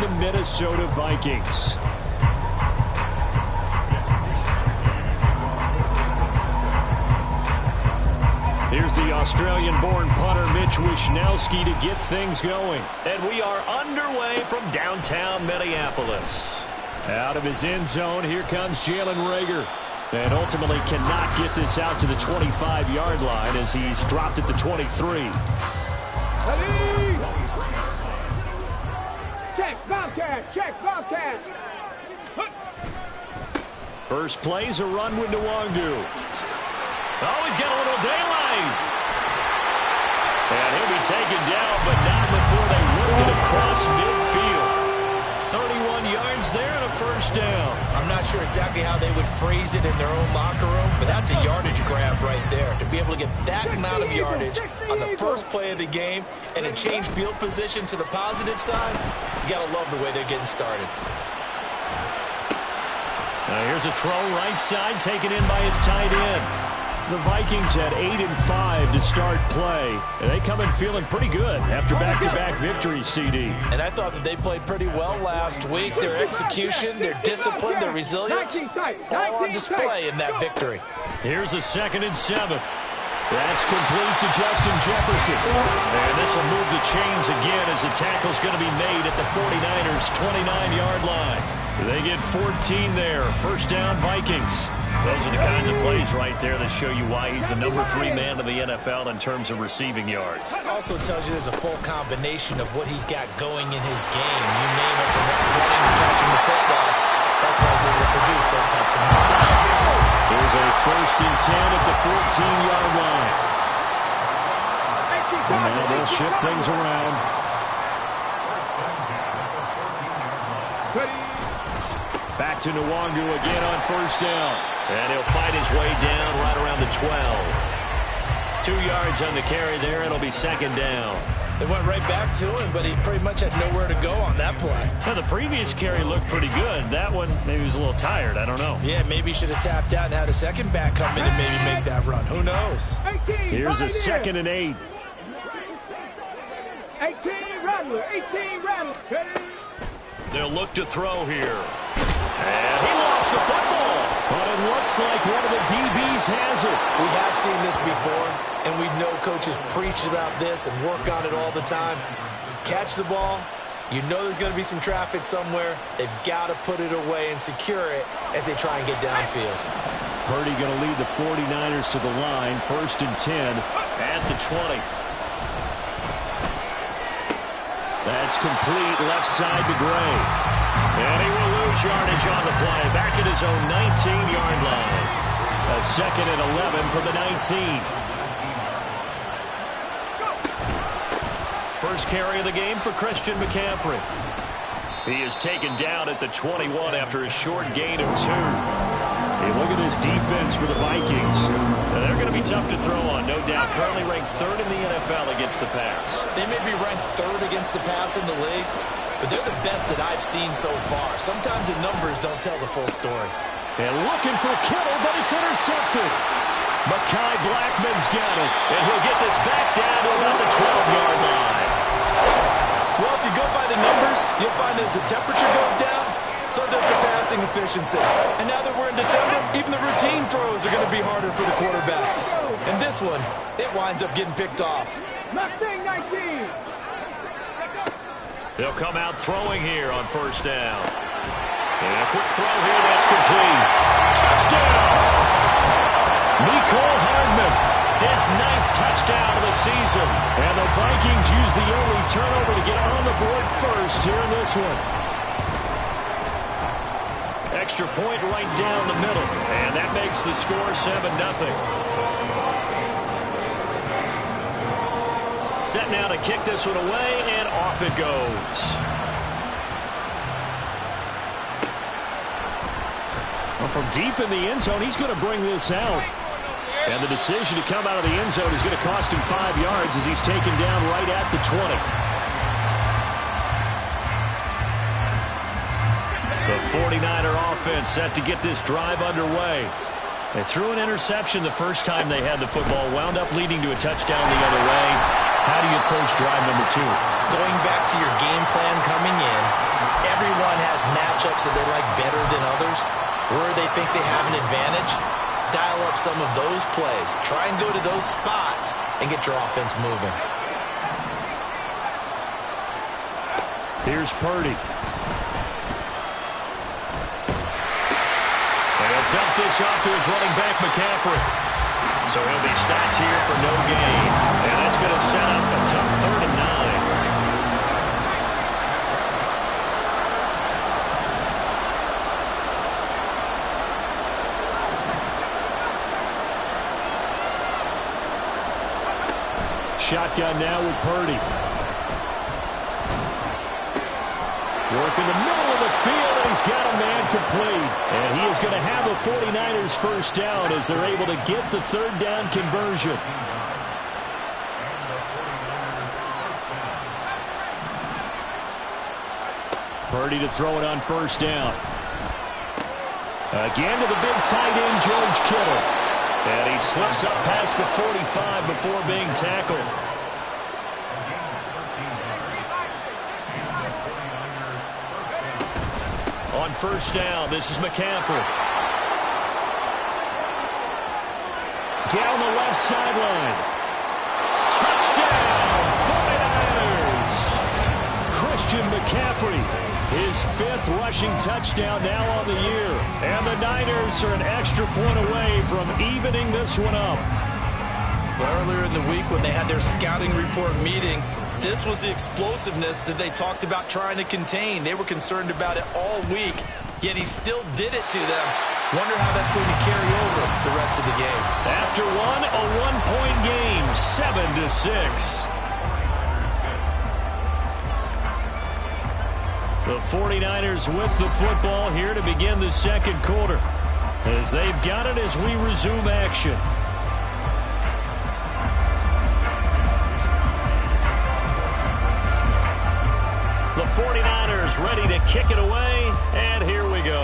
the Minnesota Vikings. Here's the Australian-born punter Mitch Wishnowsky to get things going. And we are underway from downtown Minneapolis. Out of his end zone, here comes Jalen Reagor. And ultimately cannot get this out to the 25-yard line as he's dropped at the 23. Check, Bobcat, check, Bobcat. First play's a run with Nwangu. Oh, he's got a little daylight. And he'll be taken down, but not before they work it across midfield. 31 yards there and a first down. I'm not sure exactly how they would phrase it in their own locker room, but that's a yardage grab right there. To be able to get that amount of yardage on the first play of the game and a change field position to the positive side, you got to love the way they're getting started. Now here's a throw right side taken in by his tight end. The Vikings had 8 and 5 to start play. And they come in feeling pretty good after back-to-back victories, CD. And I thought that they played pretty well last week. Their execution, their discipline, their resilience, all on display in that victory. Here's a 2nd and 7. That's complete to Justin Jefferson. And this will move the chains again as the tackle's going to be made at the 49ers' 29-yard line. They get 14 there. First down, Vikings. Those are the kinds of plays right there that show you why he's the number 3 man in the NFL in terms of receiving yards. Also tells you there's a full combination of what he's got going in his game. You name it, from running to catching the football. That's why he's able to produce those types of numbers. Here's a 1st and 10 at the 14-yard line. And now they'll shift things around. Back to Nwangu again on first down. And he'll fight his way down right around the 12. 2 yards on the carry there. It'll be 2nd down. They went right back to him, but he pretty much had nowhere to go on that play. Now, the previous carry looked pretty good. That one, maybe he was a little tired. I don't know. Yeah, maybe he should have tapped out and had a second back come in and maybe make that run. Who knows? Here's a 2nd and 8. 18 Rattler, 18 Rattler. They'll look to throw here. And he lost the football. But it looks like one of the DBs has it. We have seen this before, and we know coaches preach about this and work on it all the time. Catch the ball. You know there's going to be some traffic somewhere. They've got to put it away and secure it as they try and get downfield. Purdy going to lead the 49ers to the line. 1st and 10 at the 20. That's complete left side to Gray. And he will lose yardage on the play. Back at his own 19-yard line. A 2nd and 11 from the 19. First carry of the game for Christian McCaffrey. He is taken down at the 21 after a short gain of 2. Hey, look at this defense for the Vikings. Now, they're going to be tough to throw on, no doubt. Currently ranked 3rd in the NFL against the pass. They may be ranked 3rd against the pass in the league, but they're the best that I've seen so far. Sometimes the numbers don't tell the full story. And looking for Kittle, but it's intercepted. Mekhi Blackman's got it, and he'll get this back down to about the 12-yard line. Well, if you go by the numbers, you'll find as the temperature goes down, so does the passing efficiency. And now that we're in December, even the routine throws are going to be harder for the quarterbacks. And this one, it winds up getting picked off. Mustang 19. They'll come out throwing here on first down. And a quick throw here, that's complete. Touchdown! Mecole Hardman, his 9th touchdown of the season. And the Vikings use the only turnover to get on the board first here in this one. Extra point right down the middle. And that makes the score 7-0. Set now to kick this one away, and off it goes. Well, from deep in the end zone, he's going to bring this out. And the decision to come out of the end zone is going to cost him 5 yards as he's taken down right at the 20. The 49er offense set to get this drive underway. They threw an interception the first time they had the football, wound up leading to a touchdown the other way. How do you approach drive number 2? Going back to your game plan coming in matchups that they like better than others, where they think they have an advantage, dial up some of those plays. Try and go to those spots and get your offense moving. Here's Purdy. And he'll dump this off to his running back, McCaffrey. So he'll be stopped here for no gain. And that's going to set up a tough 3rd and 9. Shotgun now with Purdy. Work in the middle of the field, and he's got a man complete. And he is going to have a 49ers first down as they're able to get the 3rd down conversion. Purdy to throw it on 1st down. Again to the big tight end, George Kittle. And he slips up past the 45 before being tackled. On 1st down, this is McCaffrey. Down the left sideline. Touchdown, 49ers! Christian McCaffrey, his 5th rushing touchdown now on the year. And the Niners are an extra point away from evening this one up. Well, earlier in the week when they had their scouting report meeting, this was the explosiveness that they talked about trying to contain. They were concerned about it all week, yet he still did it to them. Wonder how that's going to carry over the rest of the game. After one, a 1-point game, 7-6. The 49ers with the football here to begin the 2nd quarter, as they've got it as we resume action. The 49ers ready to kick it away, and here we go.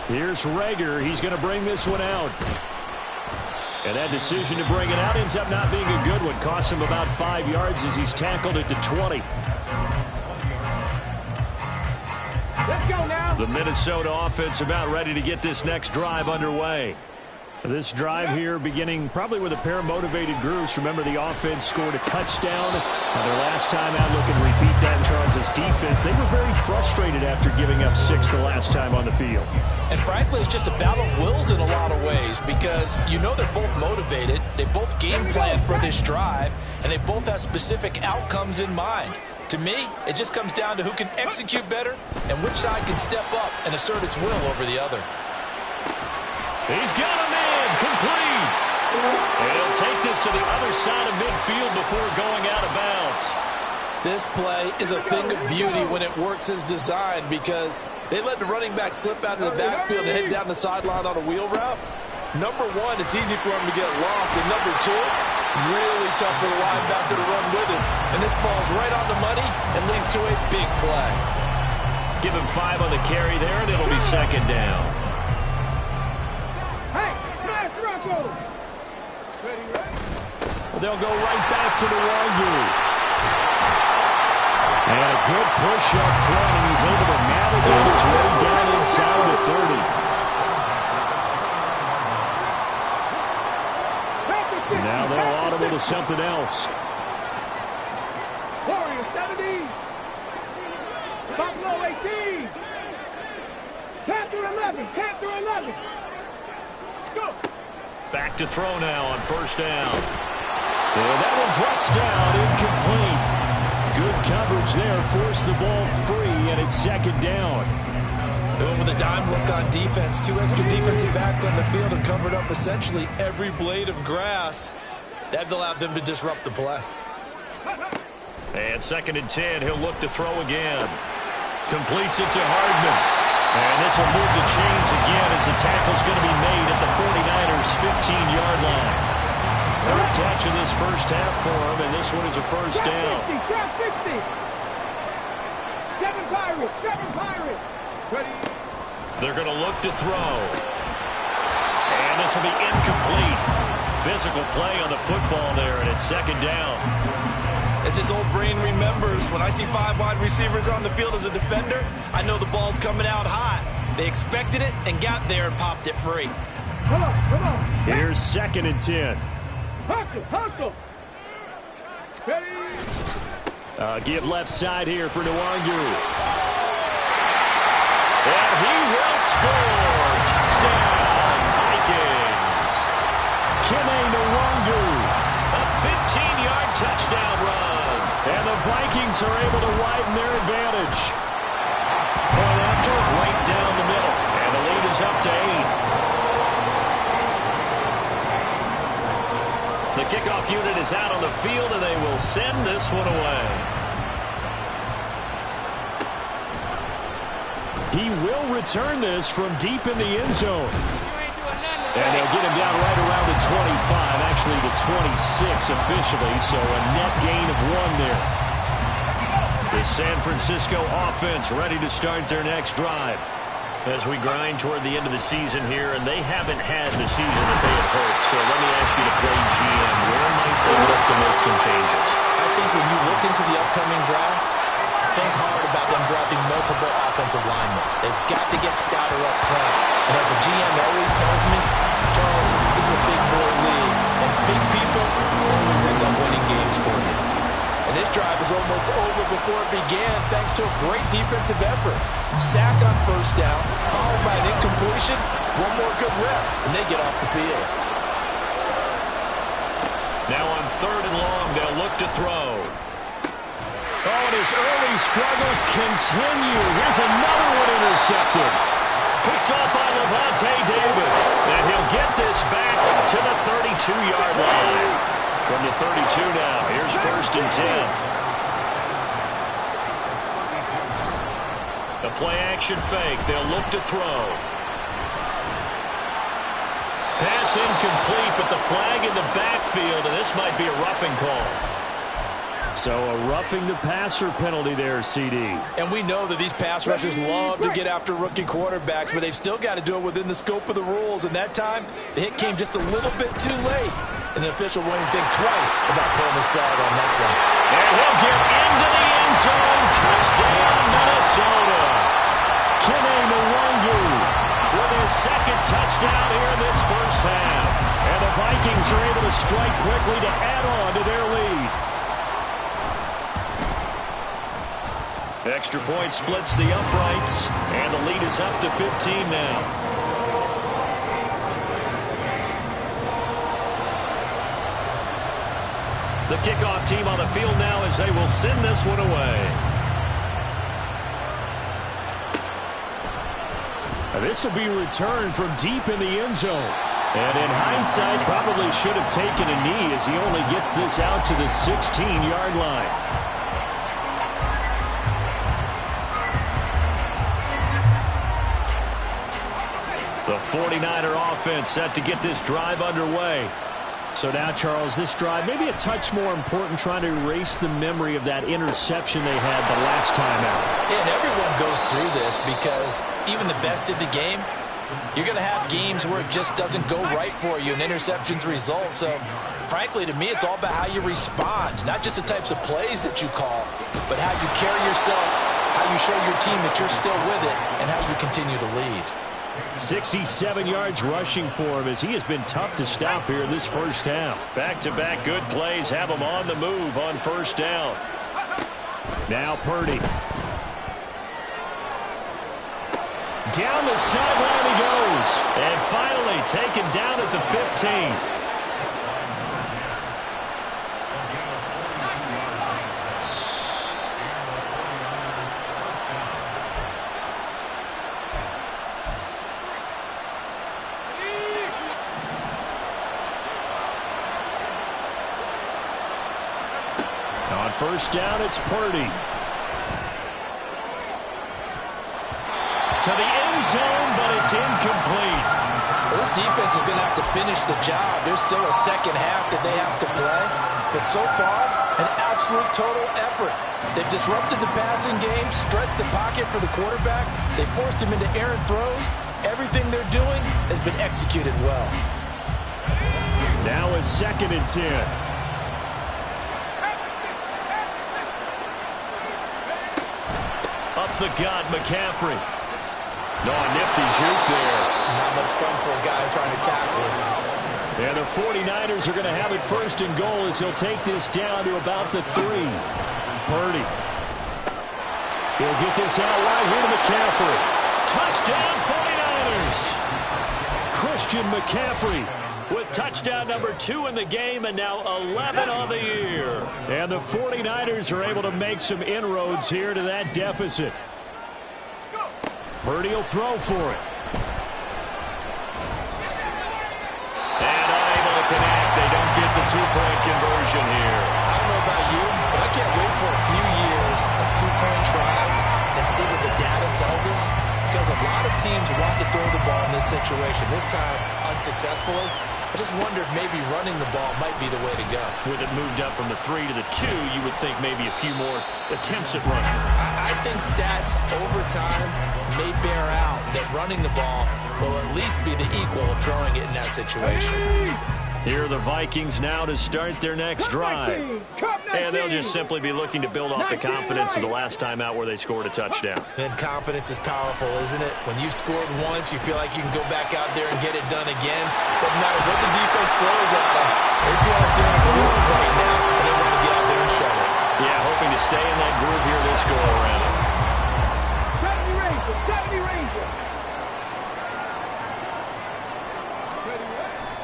Here's Rager. He's going to bring this one out. And that decision to bring it out ends up not being a good one. Costs him about 5 yards as he's tackled it to 20. Let's go now. The Minnesota offense about ready to get this next drive underway. This drive here beginning probably with a pair of motivated groups. Remember, the offense scored a touchdown. Their last time out, looking to repeat that in Charles' defense. They were very frustrated after giving up 6 the last time on the field. And frankly, it's just a battle of wills in a lot of ways, because you know they're both motivated. They both game plan for this drive, and they both have specific outcomes in mind. To me, it just comes down to who can execute better and which side can step up and assert its will over the other. He's got a man complete. And he'll take this to the other side of midfield before going out of bounds. This play is a thing of beauty when it works as designed, because they let the running back slip out of the backfield and head down the sideline on a wheel route. Number one, it's easy for him to get lost. And number two, really tough for the linebacker to run with it. And this ball's right on the money and leads to a big play. Give him 5 on the carry there, and it'll be 2nd down. Hey, smash Rocco. They'll go right back to the Wagyu. And a good push up front, and he's able to navigate his way down inside the 30. Now they'll audible to something else. Warriors 70. Buffalo 18. Panther 11. Panther 11. Go. Back to throw now on 1st down. And that one drops down, incomplete. Good coverage there, forced the ball free, and it's 2nd down. Going with a dime look on defense. 2 extra defensive backs on the field have covered up essentially every blade of grass. That allowed them to disrupt the play. And 2nd and 10, he'll look to throw again. Completes it to Hardman. And this will move the chains again as the tackle's going to be made at the 49ers' 15-yard line. 3rd catch of this first half for him, and this one is a first down. 60. 7 Pirates. 7 Pirates. Ready. They're going to look to throw. And this will be incomplete. Physical play on the football there, and it's 2nd down. As this old brain remembers, when I see 5 wide receivers on the field as a defender, I know the ball's coming out hot. They expected it and got there and popped it free. Come on. Here's 2nd and 10. Hustle. Ready. Give left side here for Nwangu. And he will score. Touchdown, Vikings. Kene Nwangu. A 15-yard touchdown run. And the Vikings are able to widen their advantage. Point after, right down the middle. And the lead is up to 8. The kickoff unit is out on the field, and they will send this one away. He will return this from deep in the end zone. And they'll get him down right around the 25, actually the 26 officially, so a net gain of 1 there. The San Francisco offense ready to start their next drive. As we grind toward the end of the season here, and they haven't had the season that they had hoped. So let me ask you to play GM. Where might they look to make some changes? I think when you look into the upcoming draft, think hard about them drafting multiple offensive linemen. They've got to get stouter up front. And as a GM always tells me, Charles, this is a big boy league, and big people always end up winning games for you. And this drive is almost over before it began thanks to a great defensive effort. Sack on 1st down, followed by an incompletion, 1 more good rep, and they get off the field. Now on 3rd and long, they'll look to throw. Oh, and his early struggles continue. Here's another one intercepted. Picked off by Levante David. And he'll get this back to the 32-yard line. From the 32 now, here's 1st and 10. The play-action fake. They'll look to throw. Pass incomplete, but the flag in the backfield, and this might be a roughing call. So a roughing the passer penalty there, CD. And we know that these pass rushers love to get after rookie quarterbacks, but they've still got to do it within the scope of the rules. And that time, the hit came just a little bit too late. And the official won't even think twice about pulling his flag on that one. And he'll get into the end zone. Touchdown, Minnesota. Kene Nwangu with his 2nd touchdown here in this 1st half. And the Vikings are able to strike quickly to add on to their lead. Extra point splits the uprights, and the lead is up to 15 now. The kickoff team on the field now as they will send this one away. This will be returned from deep in the end zone. And in hindsight, probably should have taken a knee as he only gets this out to the 16-yard line. The 49er offense set to get this drive underway. So now, Charles, this drive maybe a touch more important, trying to erase the memory of that interception they had the last time out. Yeah, and everyone goes through this because even the best in the game, you're going to have games where it just doesn't go right for you and interceptions result. So, frankly, to me, it's all about how you respond, not just the types of plays that you call, but how you carry yourself, how you show your team that you're still with it, and how you continue to lead. 67 yards rushing for him as he has been tough to stop here in this 1st half. Back-to-back good plays have him on the move on 1st down. Now Purdy. Down the sideline he goes. And finally taken down at the 15. On 1st down, it's Purdy. To the end zone, but it's incomplete. Well, this defense is going to have to finish the job. There's still a 2nd half that they have to play. But so far, an absolute total effort. They've disrupted the passing game, stressed the pocket for the quarterback. They forced him into errant throws. Everything they're doing has been executed well. Now a 2nd and 10. the gut, McCaffrey. No, a nifty juke there. Not much fun for a guy trying to tackle him. And the 49ers are going to have it first and goal as he'll take this down to about the 3. Purdy. He'll get this out right here to McCaffrey. Touchdown 49ers. Christian McCaffrey with touchdown number 2 in the game and now 11 on the year. And the 49ers are able to make some inroads here to that deficit. Purdy will throw for it. And unable to connect. They don't get the 2-point conversion here. I don't know about you, but I can't wait for a few years of 2-point tries and see what the data tells us. Because a lot of teams want to throw the ball in this situation. This time, unsuccessfully. I just wonder if maybe running the ball might be the way to go. With it moved up from the 3 to the 2, you would think maybe a few more attempts at running. I think stats over time may bear out that running the ball will at least be the equal of throwing it in that situation. Here are the Vikings now to start their next drive. And they'll just simply be looking to build off the confidence of the last time out where they scored a touchdown. And confidence is powerful, isn't it? When you've scored once, you feel like you can go back out there and get it done again. Doesn't matter what the defense throws at them. They feel like they're in a groove right now, and they want to get out there and show it. Yeah, hoping to stay in that groove here this go-around. 70 Rangers, 70 Rangers.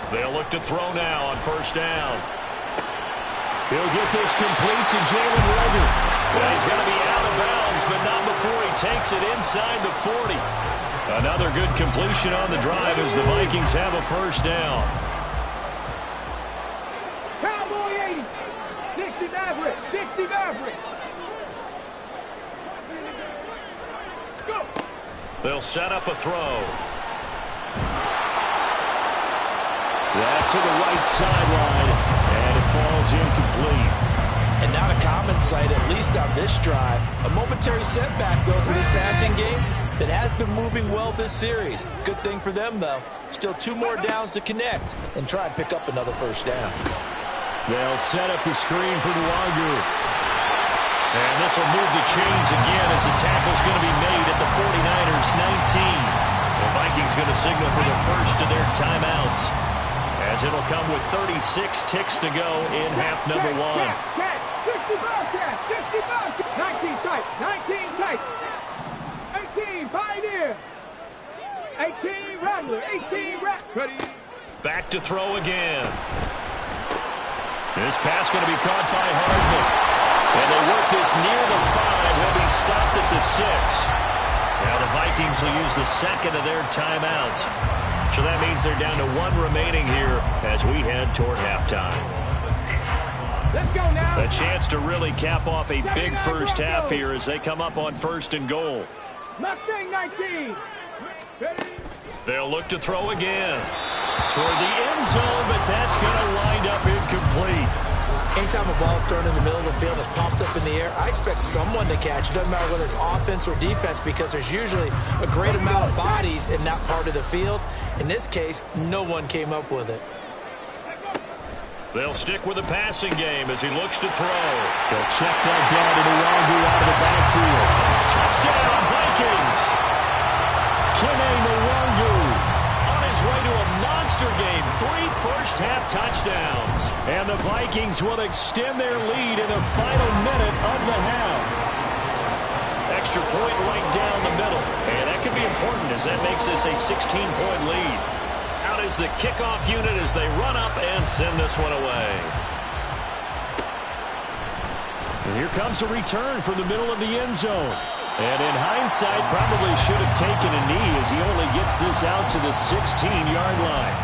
They'll look to throw now on first down. He'll get this complete to Jalen Reagor. Well, he's going to be out of bounds, but not before he takes it inside the 40. Another good completion on the drive as the Vikings have a first down. Cowboy 80. 60 Maverick. 60 Maverick. Go. They'll set up a throw. That's to the right sideline, and it falls incomplete. And not a common sight, at least on this drive. A momentary setback, though, for this passing game that has been moving well this series. Good thing for them, though. Still 2 more downs to connect and try and pick up another first down. They'll set up the screen for Luagu. And this will move the chains again as the tackle's going to be made at the 49ers 19. The Vikings going to signal for the first of their timeouts, as it'll come with 36 ticks to go in half number 1. 65 cat, 65 cat. 19 tight, 19 tight. 18 Pioneer. 18 Rattler, 18 Ready. Back to throw again. This pass going to be caught by Hardman. And they work this near the 5. He'll be stopped at the 6. Now the Vikings will use the second of their timeouts. So that means they're down to 1 remaining here as we head toward halftime. Let's go now. A chance to really cap off a big first half here as they come up on first and goal. Mustang 19. Ready. They'll look to throw again toward the end zone, but that's going to wind up incomplete. Anytime a ball is thrown in the middle of the field and is popped up in the air, I expect someone to catch. It doesn't matter whether it's offense or defense, because there's usually a great amount of bodies in that part of the field. In this case, no one came up with it. They'll stick with the passing game as he looks to throw. They'll check that down to Luagu out of the backfield. Touchdown, Vikings! Kene Luagu on his way to a monster game. 3 first-half touchdowns. And the Vikings will extend their lead in the final minute of the half. Extra point right down the middle. And that could be important as that makes this a 16-point lead. Out is the kickoff unit as they run up and send this one away. And here comes a return from the middle of the end zone. And in hindsight, probably should have taken a knee as he only gets this out to the 16-yard line.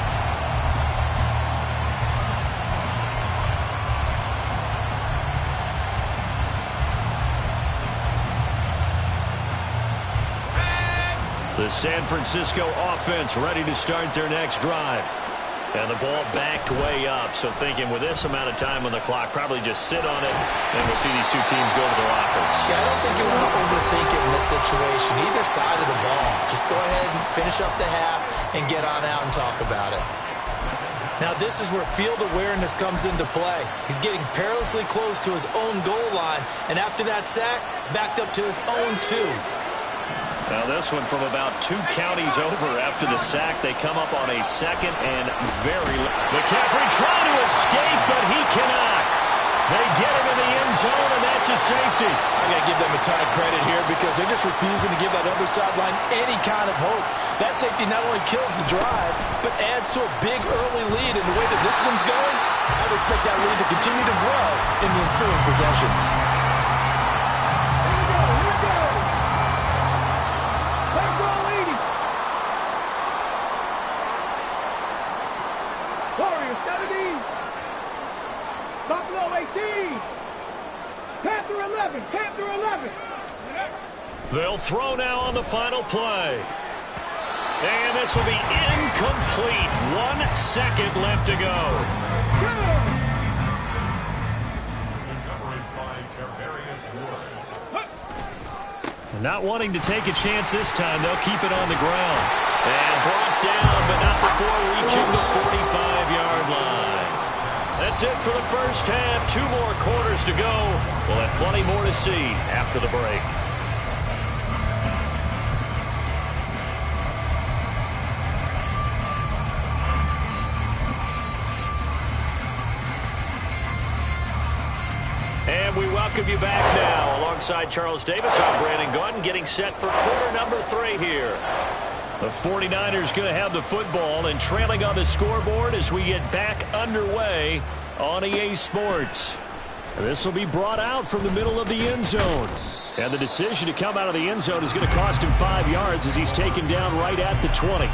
The San Francisco offense ready to start their next drive. And the ball backed way up, so thinking with this amount of time on the clock, probably just sit on it, and we'll see these two teams go to the lockers. Yeah, I don't think you want to overthink it in this situation, either side of the ball. Just go ahead and finish up the half and get on out and talk about it. Now, this is where field awareness comes into play. He's getting perilously close to his own goal line, and after that sack, backed up to his own 2. Now this one from about 2 counties over after the sack. They come up on a second and very... McCaffrey trying to escape, but he cannot. They get him in the end zone, and that's a safety. I got to give them a ton of credit here because they're just refusing to give that other sideline any kind of hope. That safety not only kills the drive, but adds to a big early lead. And the way that this one's going, I would expect that lead to continue to grow in the ensuing possessions. Panther 11. They'll throw now on the final play. And this will be incomplete. 1 second left to go. Not wanting to take a chance this time, they'll keep it on the ground. And brought down, but not before reaching the 45-yard line. That's it for the first half. 2 more quarters to go. We'll have plenty more to see after the break. And we welcome you back now. Alongside Charles Davis, I'm Brandon Gunn, getting set for quarter number 3 here. The 49ers going to have the football and trailing on the scoreboard as we get back underway on EA Sports. This will be brought out from the middle of the end zone. And the decision to come out of the end zone is going to cost him 5 yards as he's taken down right at the 20.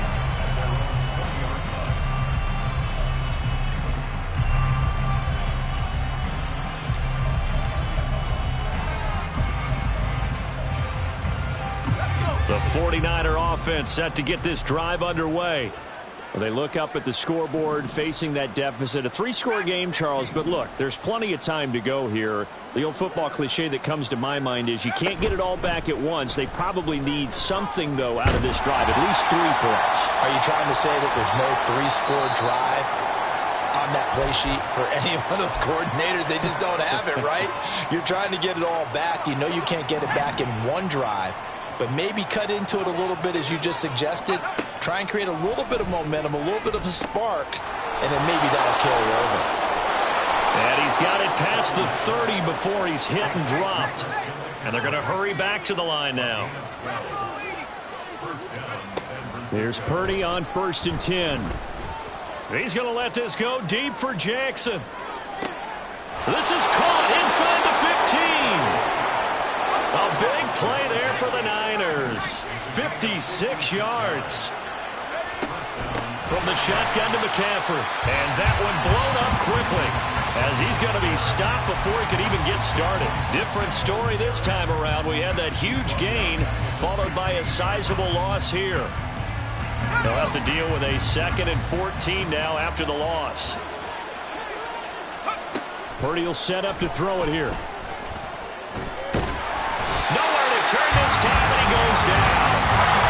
The 49er offense set to get this drive underway. Well, they look up at the scoreboard facing that deficit. A 3-score game, Charles, but look, there's plenty of time to go here. The old football cliche that comes to my mind is you can't get it all back at once. They probably need something, though, out of this drive, at least 3 points. Are you trying to say that there's no 3-score drive on that play sheet for any one of those coordinators? They just don't have it, right? You're trying to get it all back. You know you can't get it back in one drive. But maybe cut into it a little bit as you just suggested. Try and create a little bit of momentum, a little bit of a spark, and then maybe that'll carry over. And he's got it past the 30 before he's hit and dropped. And they're going to hurry back to the line now. Here's Purdy on 1st and 10. He's going to let this go deep for Jackson. This is caught inside the 15. A big play there for the Niners. 56 yards. From the shotgun to McCaffrey. And that one blown up quickly as he's going to be stopped before he could even get started. Different story this time around. We had that huge gain followed by a sizable loss here. They'll have to deal with a 2nd and 14 now after the loss. Purdy will set up to throw it here. Nowhere to turn this time, and he goes down.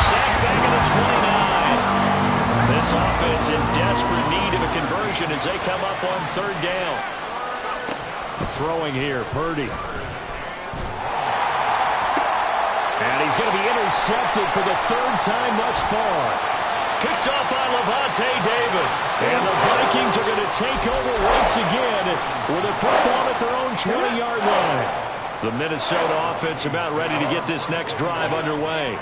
Sacked back at the 29. This offense in desperate need of a conversion as they come up on 3rd down. Throwing here, Purdy. And he's going to be intercepted for the 3rd time thus far. Picked off by Levante David. And the Vikings are going to take over once again with a football at their own 20-yard line. The Minnesota offense about ready to get this next drive underway.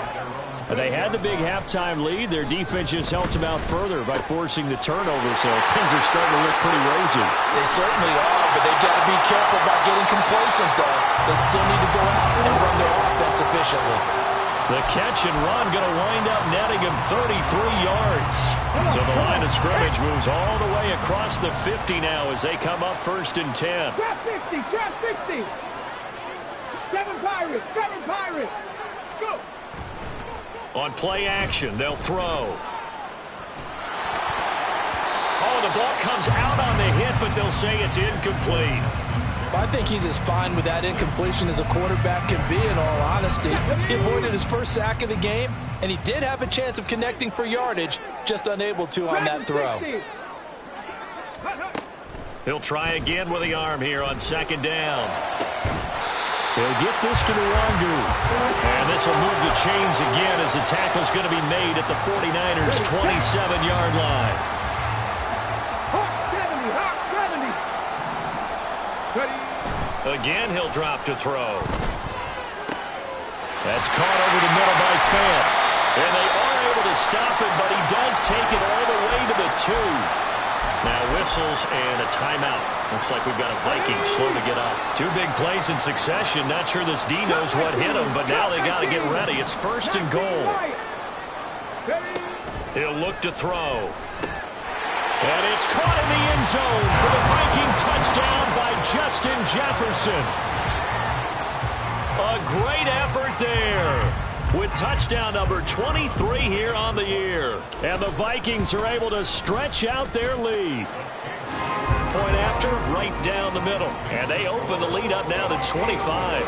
They had the big halftime lead. Their defense just helped them out further by forcing the turnover, so things are starting to look pretty rosy. They certainly are, but they've got to be careful about getting complacent, though. They still need to go out and run their offense efficiently. The catch and run going to wind up netting him 33 yards. So the line of scrimmage moves all the way across the 50 now as they come up 1st and 10. Trap 60, trap 60. 7 Pirates, 7 Pirates. Go. On play action, they'll throw. Oh, the ball comes out on the hit, but they'll say it's incomplete. I think he's as fine with that incompletion as a quarterback can be, in all honesty. He avoided his first sack of the game, and he did have a chance of connecting for yardage, just unable to on that throw. He'll try again with the arm here on 2nd down. He'll get this to Nwangu. And this will move the chains again as the tackle's going to be made at the 49ers' 27-yard line. Again, he'll drop to throw. That's caught over the middle by Fant. And they are able to stop him, but he does take it all the way to the 2. Now whistles and a timeout. Looks like we've got a Viking slow to get up. 2 big plays in succession. Not sure this D knows what hit him, but now they got to get ready. It's 1st and goal. He'll look to throw. And it's caught in the end zone for the Viking touchdown by Justin Jefferson. A great effort there with touchdown number 23 here on the year. And the Vikings are able to stretch out their lead. Point after, right down the middle. And they open the lead up now to 25.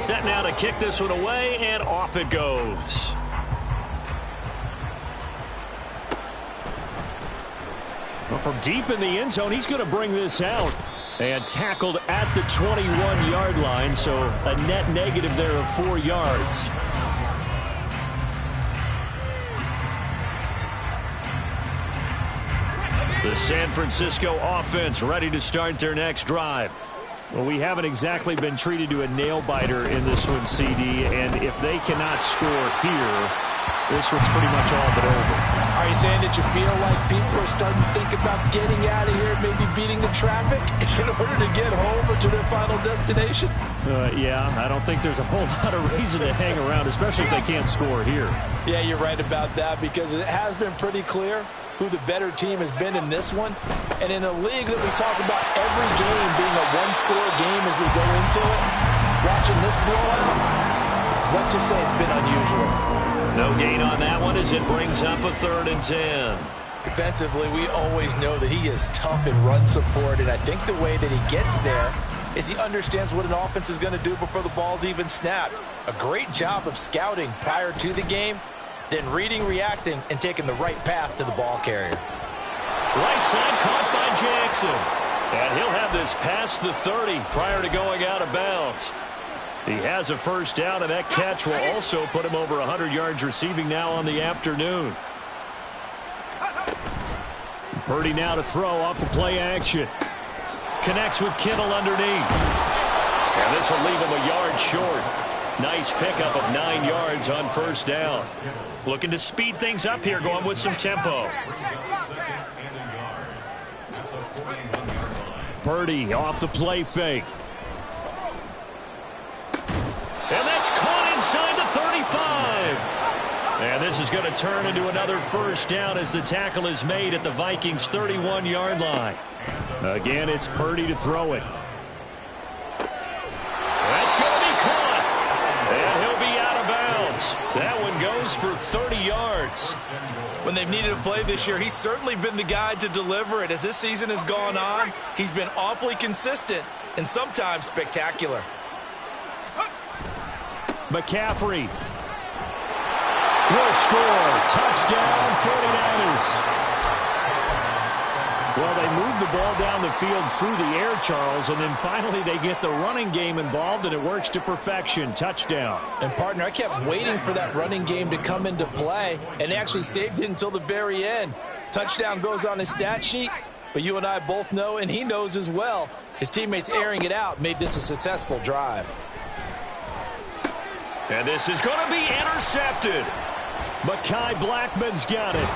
Set now to kick this one away, and off it goes. Well, from deep in the end zone, he's going to bring this out. And tackled at the 21-yard line, so a net negative there of 4 yards. The San Francisco offense ready to start their next drive. Well, we haven't exactly been treated to a nail-biter in this one, CD, and if they cannot score here, this one's pretty much all but over. Are you saying that you feel like people are starting to think about getting out of here, maybe beating the traffic in order to get home or to their final destination? Yeah, I don't think there's a whole lot of reason to hang around, especially if they can't score here. Yeah, you're right about that, because it has been pretty clear who the better team has been in this one. And in a league that we talk about every game being a one-score game as we go into it, watching this blowout, let's just say it's been unusual. No gain on that one as it brings up a 3rd and 10. Defensively, we always know that he is tough in run support, and I think the way that he gets there is he understands what an offense is going to do before the ball's even snapped. A great job of scouting prior to the game, then reading, reacting, and taking the right path to the ball carrier. Right side caught by Jackson. And he'll have this past the 30 prior to going out of bounds. He has a 1st down, and that catch will also put him over 100 yards receiving now on the afternoon. Purdy now to throw off the play action. Connects with Kittle underneath. And this will leave him a yard short. Nice pickup of 9 yards on 1st down. Looking to speed things up here, going with some tempo. Purdy off the play fake. And that's caught inside the 35. And this is going to turn into another 1st down as the tackle is made at the Vikings' 31-yard line. Again, it's Purdy to throw it. That's going to be caught. And he'll be out of bounds. That one goes for 30 yards. When they've needed a play this year, he's certainly been the guy to deliver it. As this season has gone on, he's been awfully consistent and sometimes spectacular. McCaffrey will score. Touchdown, 49ers. Well, they move the ball down the field through the air, Charles, and then finally they get the running game involved, and it works to perfection. Touchdown. And, partner, I kept waiting for that running game to come into play, and they actually saved it until the very end. Touchdown goes on his stat sheet, but you and I both know, and he knows as well, his teammates airing it out made this a successful drive. And this is going to be intercepted. Mekhi Blackman's got it.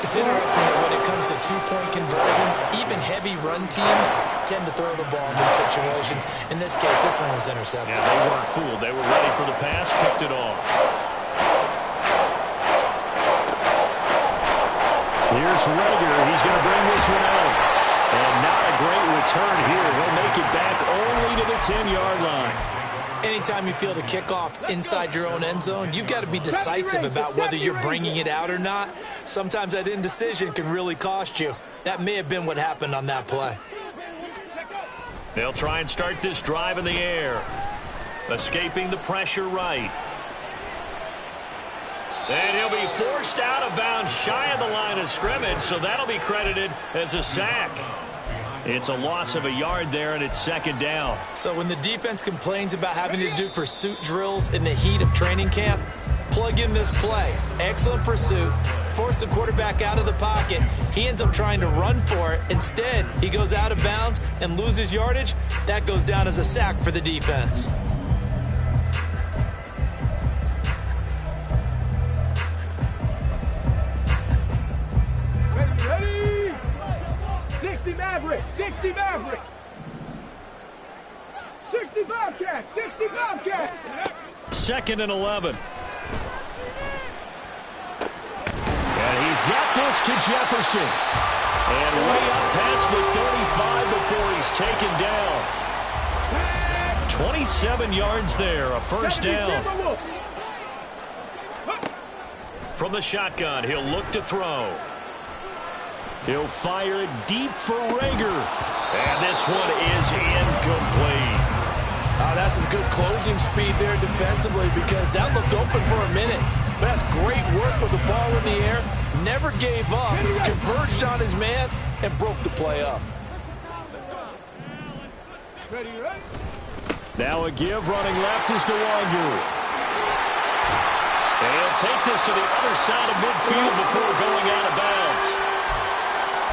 It's interesting that when it comes to two-point conversions, even heavy run teams tend to throw the ball in these situations. In this case, this one was intercepted. Yeah, they weren't fooled. They were ready for the pass, picked it off. Here's Rager. He's going to bring this one out. And not a great return here. He'll make it back only to the 10-yard line. Anytime you feel the kickoff inside your own end zone, you've got to be decisive about whether you're bringing it out or not. Sometimes that indecision can really cost you. That may have been what happened on that play. They'll try and start this drive in the air. Escaping the pressure right. And he'll be forced out of bounds shy of the line of scrimmage, so that'll be credited as a sack. It's a loss of a yard there, and it's second down. So when the defense complains about having to do pursuit drills in the heat of training camp, plug in this play. Excellent pursuit. Force the quarterback out of the pocket. He ends up trying to run for it. Instead, he goes out of bounds and loses yardage. That goes down as a sack for the defense. Ready! 60 Maverick! 60 Maverick! 65 catch! 65 catch! Second and 11. And he's got this to Jefferson. And way up past the 35 before he's taken down. 27 yards there, a first down. From the shotgun, he'll look to throw. He'll fire it deep for Rager. And this one is incomplete. That's some good closing speed there defensively because that looked open for a minute. But that's great work with the ball in the air. Never gave up, converged on his man, and broke the play up. Now a give, running left is Nwangu. They'll take this to the other side of midfield before going out of bounds.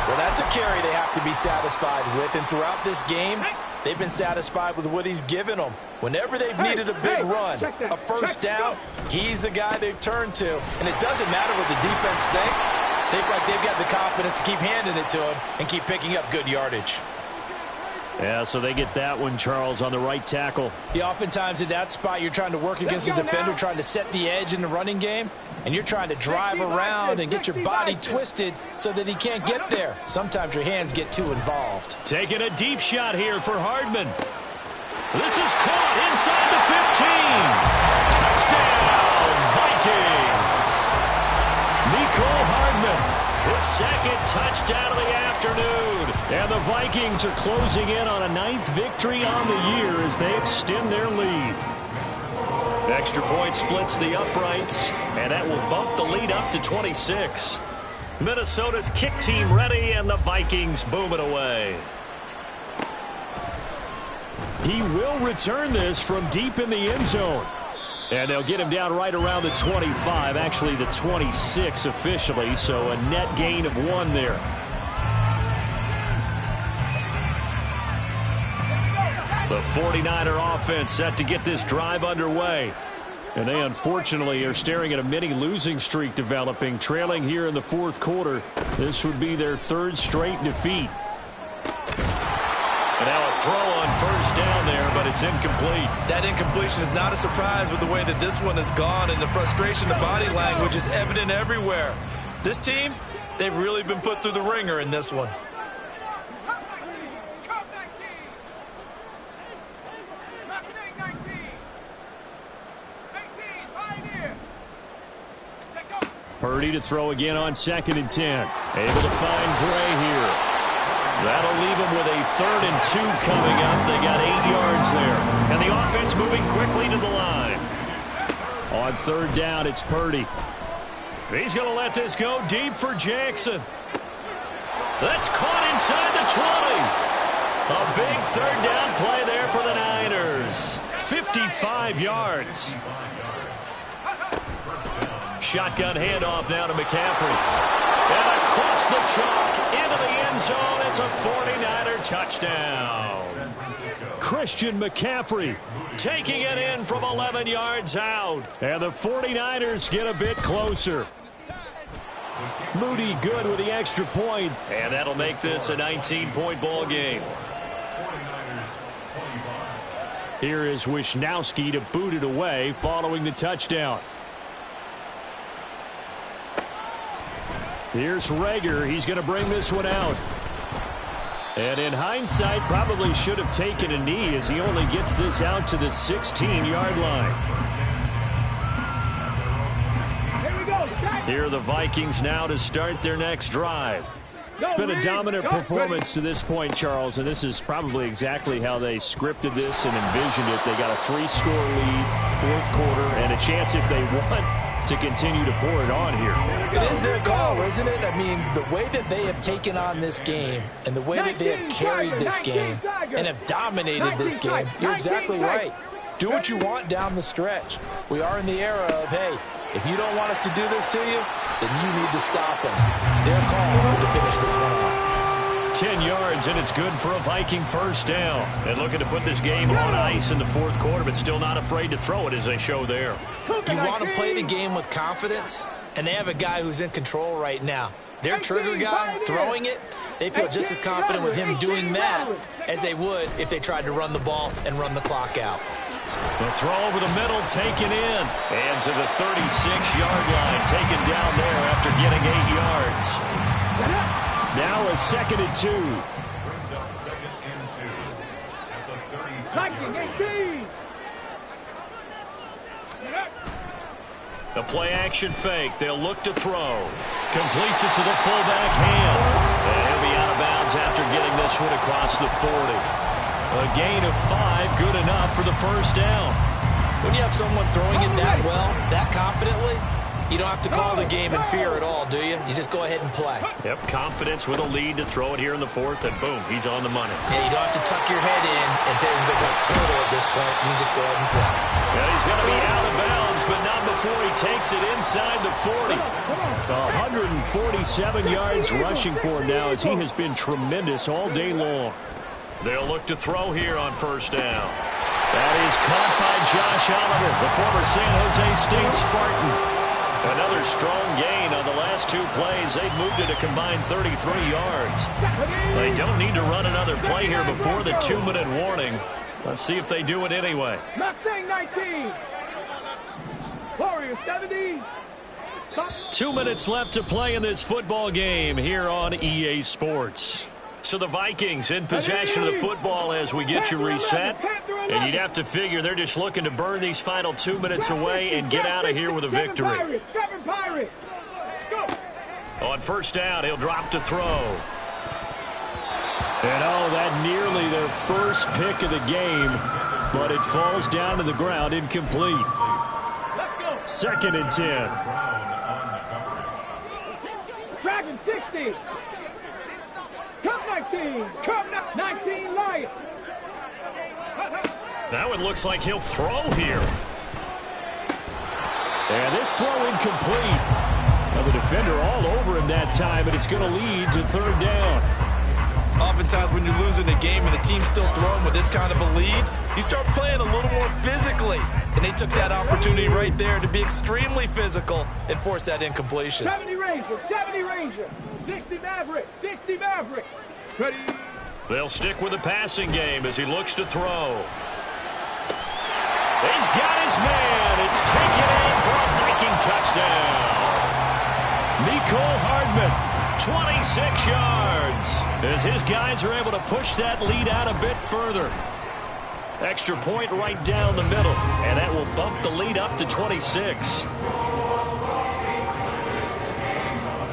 Well, that's a carry they have to be satisfied with, and throughout this game, they've been satisfied with what he's given them. Whenever they've needed a big run, a first down, he's the guy they've turned to. And it doesn't matter what the defense thinks. They've got the confidence to keep handing it to him and keep picking up good yardage. Yeah, so they get that one, Charles, on the right tackle. Yeah, oftentimes at that spot, you're trying to work against the defender, trying to set the edge in the running game, and you're trying to drive around and get your body twisted so that he can't get there. Sometimes your hands get too involved. Taking a deep shot here for Hardman. This is caught inside the 15. Touchdown, Vikings. Mecole Hardman. His second touchdown of the afternoon. And the Vikings are closing in on a 9th victory on the year as they extend their lead. Extra point splits the uprights, and that will bump the lead up to 26. Minnesota's kick team ready, and the Vikings boom it away. He will return this from deep in the end zone. And they'll get him down right around the 25, actually the 26 officially, so a net gain of 1 there. The 49er offense set to get this drive underway. And they unfortunately are staring at a mini losing streak developing, trailing here in the 4th quarter. This would be their 3rd straight defeat. And now a throw on first down there, but it's incomplete. That incompletion is not a surprise with the way that this one has gone, and the frustration, the body language is evident everywhere. This team, they've really been put through the ringer in this one. Purdy to throw again on 2nd and 10. Able to find Gray here. That'll leave him with a 3rd and 2 coming up. They got 8 yards there. And the offense moving quickly to the line. On 3rd down, it's Purdy. He's going to let this go deep for Jackson. That's caught inside the 20. A big 3rd down play there for the Niners. 55 yards. Shotgun handoff now to McCaffrey. And across the chalk into the end zone. It's a 49er touchdown. Christian McCaffrey taking it in from 11 yards out. And the 49ers get a bit closer. Moody good with the extra point. And that'll make this a 19-point ball game. Here is Wisnowski to boot it away following the touchdown. Here's Rager. He's going to bring this one out. And in hindsight, probably should have taken a knee as he only gets this out to the 16-yard line. Here we go. Here are the Vikings now to start their next drive. It's been a dominant performance to this point, Charles, and this is probably exactly how they scripted this and envisioned it. They got a 3-score lead, 4th quarter, and a chance if they won to continue to pour it on here. It is their call, isn't it? I mean, the way that they have taken on this game and the way that they have carried this game and have dominated this game, you're exactly right. Do what you want down the stretch. We are in the era of, hey, if you don't want us to do this to you, then you need to stop us. Their call to finish this one off. 10 yards, and it's good for a Viking first down. And looking to put this game on ice in the fourth quarter, but still not afraid to throw it as they show there. You want to play the game with confidence, and they have a guy who's in control right now. Their trigger guy throwing it, they feel just as confident with him doing that as they would if they tried to run the ball and run the clock out. The throw over the middle, taken in. And to the 36-yard line, taken down there after getting 8 yards. Now a 2nd and 2. Brings up 2nd and 2 at the 36. The play-action fake. They'll look to throw. Completes it to the fullback hand. And he'll be out of bounds after getting this one across the 40. A gain of 5, good enough for the first down. When you have someone throwing it that well, that confidently, you don't have to call the game in fear at all, do you? You just go ahead and play. Yep, confidence with a lead to throw it here in the fourth, and boom, he's on the money. Yeah, you don't have to tuck your head in and take the total at this point. You can just go ahead and play. And he's going to be out of bounds, but not before he takes it inside the 40. 147 yards rushing for him now as he has been tremendous all day long. They'll look to throw here on first down. That is caught by Josh Oliver, the former San Jose State Spartan. Another strong gain on the last 2 plays. They've moved it a combined 33 yards. They don't need to run another play here before the 2-minute warning. Let's see if they do it anyway. Mustang 19. Warriors 70. 2 minutes left to play in this football game here on EA Sports. So the Vikings in possession of the football as we get you reset. And you'd have to figure they're just looking to burn these final 2 minutes away and get out of here with a victory. On first down, he'll drop to throw. And oh, that nearly their first pick of the game, but it falls down to the ground incomplete. 2nd and 10. Dragon 60. Cup 19. Cup 19 Lions. That one looks like he'll throw here. And this throw incomplete. Now the defender all over him that time, but it's going to lead to 3rd down. Oftentimes when you're losing a game and the team's still throwing with this kind of a lead, you start playing a little more physically. And they took that opportunity right there to be extremely physical and force that incompletion. 70 Rangers, 70 Rangers, 60 Maverick, 60 Maverick. Ready. They'll stick with the passing game as he looks to throw. He's got his man. It's taken in for a Viking touchdown. Mecole Hardman, 26 yards. As his guys are able to push that lead out a bit further. Extra point right down the middle, and that will bump the lead up to 26.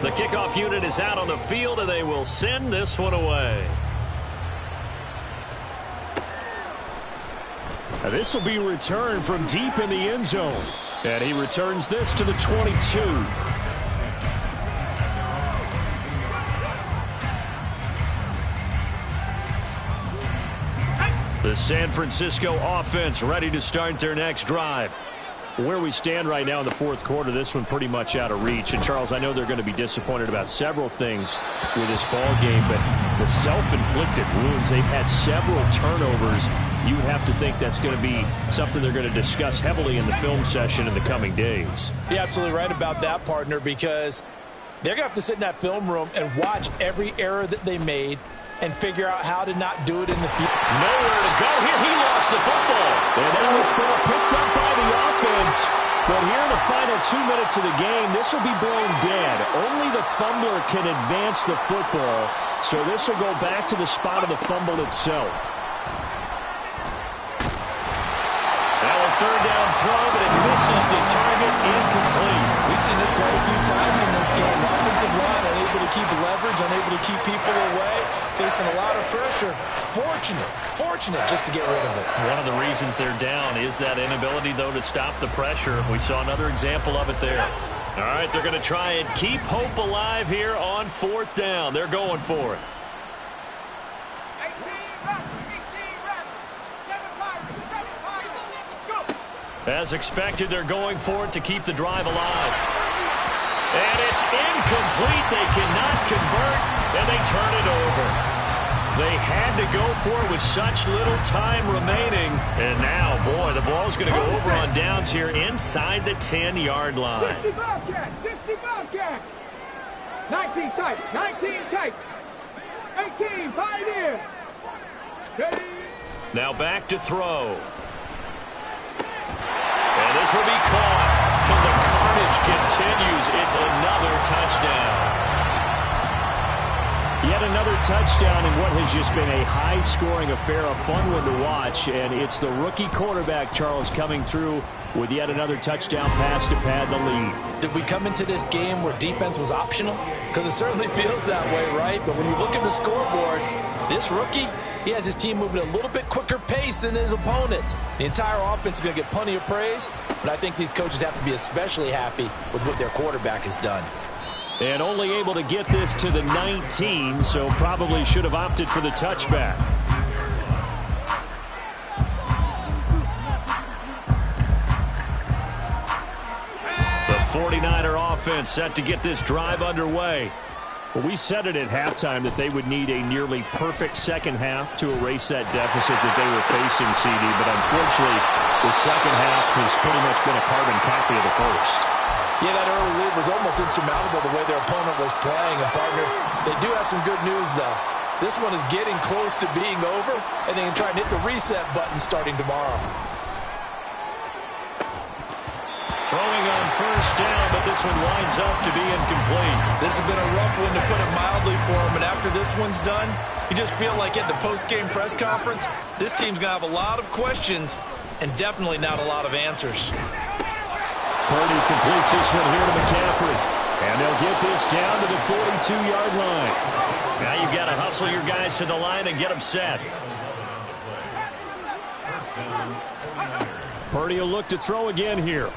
The kickoff unit is out on the field, and they will send this one away. Now this will be returned from deep in the end zone. And he returns this to the 22. The San Francisco offense ready to start their next drive. Where we stand right now in the fourth quarter, this one pretty much out of reach. And, Charles, I know they're going to be disappointed about several things with this ball game, but the self-inflicted wounds, they've had several turnovers. You would have to think that's going to be something they're going to discuss heavily in the film session in the coming days. You're absolutely right about that, partner, because they're going to have to sit in that film room and watch every error that they made and figure out how to not do it in the future. Nowhere to go here. He lost the football. And now this ball picked up by the offense. But here in the final 2 minutes of the game, this will be blown dead. Only the fumbler can advance the football. So this will go back to the spot of the fumble itself. That will third down throw, but it misses the target, incomplete. We've seen this quite a few times in this game. Offensive line unable to keep leverage, unable to keep people away, facing a lot of pressure. Fortunate just to get rid of it. One of the reasons they're down is that inability, though, to stop the pressure. We saw another example of it there. All right, they're going to try and keep hope alive here on fourth down. They're going for it. As expected, they're going for it to keep the drive alive. And it's incomplete. They cannot convert, and they turn it over. They had to go for it with such little time remaining. And now, boy, the ball's going to go over on downs here inside the 10-yard line. 60 Bobcat. 19 tight. 18, Pioneer. Now back to throw. And this will be caught. And the carnage continues. It's another touchdown. Yet another touchdown in what has just been a high-scoring affair, a fun one to watch. And it's the rookie quarterback, Charles, coming through with yet another touchdown pass to pad the lead. Did we come into this game where defense was optional? Because it certainly feels that way, right? But when you look at the scoreboard, this rookie, he has his team moving at a little bit quicker pace than his opponents. The entire offense is going to get plenty of praise, but I think these coaches have to be especially happy with what their quarterback has done. And only able to get this to the 19, so probably should have opted for the touchback. The 49er offense set to get this drive underway. Well, we said it at halftime that they would need a nearly perfect second half to erase that deficit that they were facing, CD, but unfortunately, the second half has pretty much been a carbon copy of the first. Yeah, that early lead was almost insurmountable the way their opponent was playing. And, partner, they do have some good news, though. This one is getting close to being over, and they can try and hit the reset button starting tomorrow. Throwing on first down, but this one winds up to be incomplete. This has been a rough one, to put it mildly, for him. And after this one's done, you just feel like at the post-game press conference, this team's going to have a lot of questions and definitely not a lot of answers. Purdy completes this one here to McCaffrey. And they'll get this down to the 42-yard line. Now you've got to hustle your guys to the line and get them set. Purdy will look to throw again here.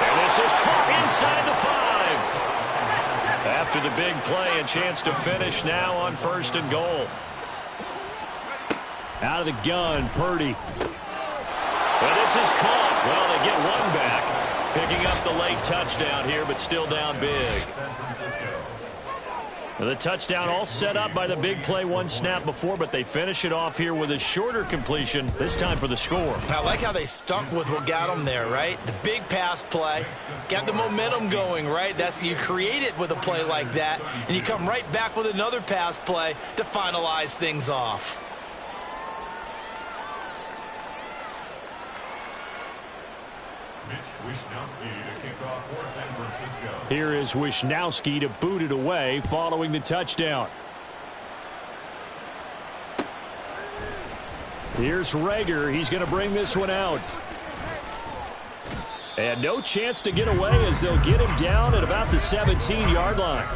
And this is caught inside the 5. After the big play, a chance to finish now on first and goal. Out of the gun, Purdy. Well, this is caught. Well, they get one back, picking up the late touchdown here, but still down big. The touchdown all set up by the big play one snap before, but they finish it off here with a shorter completion, this time for the score. I like how they stuck with what got them there, right? The big pass play, got the momentum going, right? That's, you create it with a play like that, and you come right back with another pass play to finalize things off. Here is Wisnowski to boot it away following the touchdown. Here's Rager. He's going to bring this one out. And no chance to get away as they'll get him down at about the 17-yard line.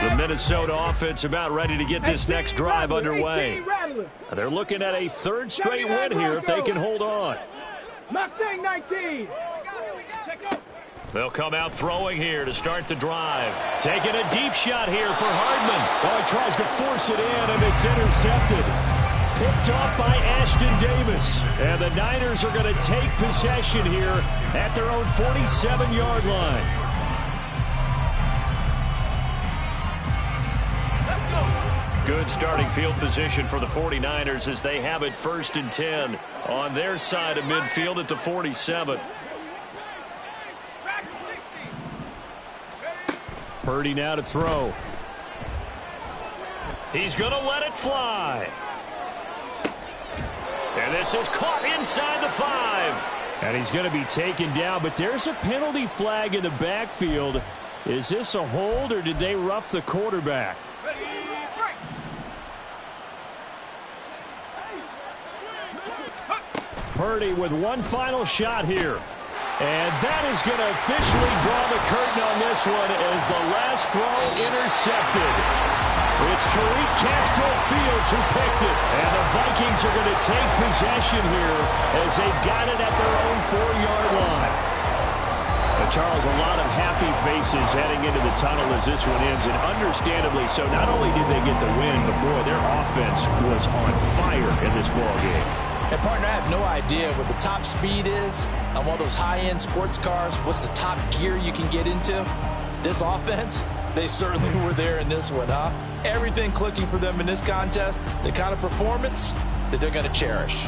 The Minnesota offense about ready to get this next drive underway. They're looking at a third straight win here if they can hold on. Mustang 19. They'll come out throwing here to start the drive. Taking a deep shot here for Hardman. Oh, he tries to force it in, and it's intercepted. Picked off by Ashton Davis. And the Niners are going to take possession here at their own 47-yard line. Good starting field position for the 49ers as they have it first and 10 on their side of midfield at the 47. Purdy now to throw. He's going to let it fly. And this is caught inside the 5. And he's going to be taken down, but there's a penalty flag in the backfield. Is this a hold, or did they rough the quarterback? Purdy with one final shot here. And that is going to officially draw the curtain on this one as the last throw intercepted. It's Tariq Castro-Fields who picked it. And the Vikings are going to take possession here as they've got it at their own 4-yard line. Charles, a lot of happy faces heading into the tunnel as this one ends, and understandably so. Not only did they get the win, but boy, their offense was on fire in this ball game. And partner, I have no idea what the top speed is on one of those high-end sports cars. What's the top gear you can get into? This offense, they certainly were there in this one, huh? Everything clicking for them in this contest, the kind of performance that they're going to cherish.